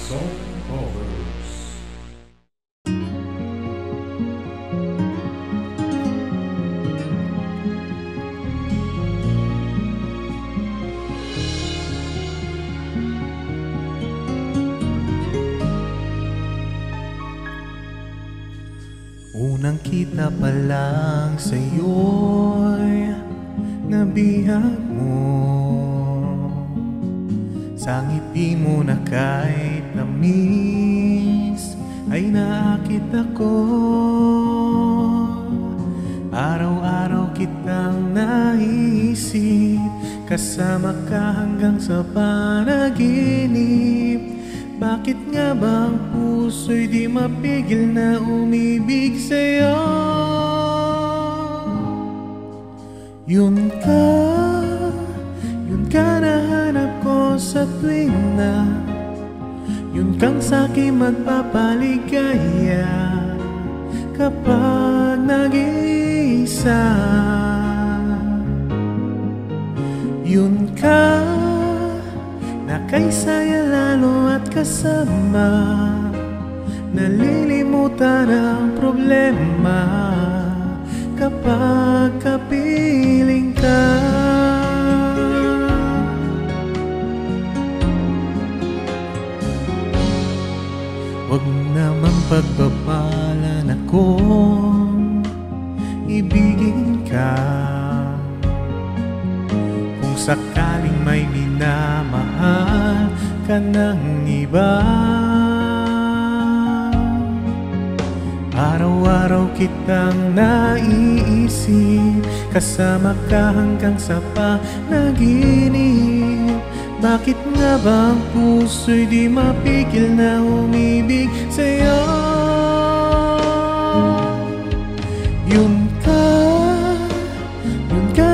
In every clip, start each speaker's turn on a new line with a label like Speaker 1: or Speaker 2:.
Speaker 1: Song Covers.
Speaker 2: Unang kita pa lang sa'yo'y nabihag mo. Sa ngiti mo na kahit tamis ay naakit ako. Araw-araw kitang naisip, kasama ka hanggang sa panaginip. Bakit nga ba ang puso'y di mapigil na umibig sa'yo? Yun ka nahanap ko sa tuwing na yun kang sa'kin magpapaligaya kapag nag-iisa. Yun ka na kay saya lalo at kasama, nalilimutan ang problema kapag kapiling ka. Huwag namang pagbabalan akong ibigin ka. Kung sakaling may minamahal ka ng iba, araw-araw kitang naiisip, kasama ka hanggang sa panaginip. Bakit nga ba ang puso'y di mapigil na umibig sa'yo? Yun ka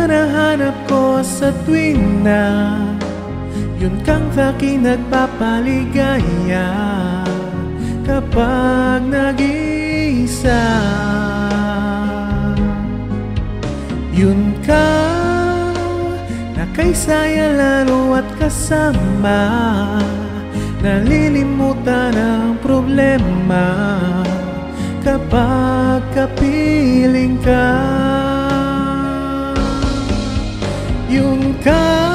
Speaker 2: nahanap ko sa tuwing na yun kang sa'kin nagpapaligaya kapag nag-iisa. Yun ka na kay saya lalo at kasama, nalilimutan ang problema kapag kapiling ka. Yun ka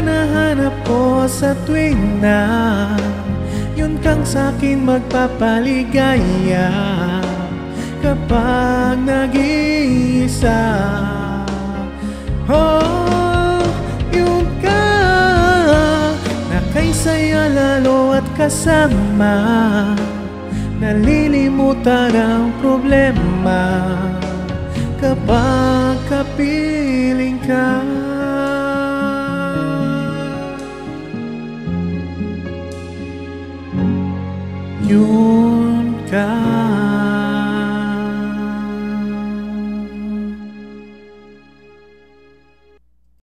Speaker 2: nahanap ko sa tuwing na yun kang sa'kin magpapaligaya kapag nag-iisa. Oh, yun ka na kay saya lalo at kasama, nalilimutan ang problema kapag kapiling ka. Yun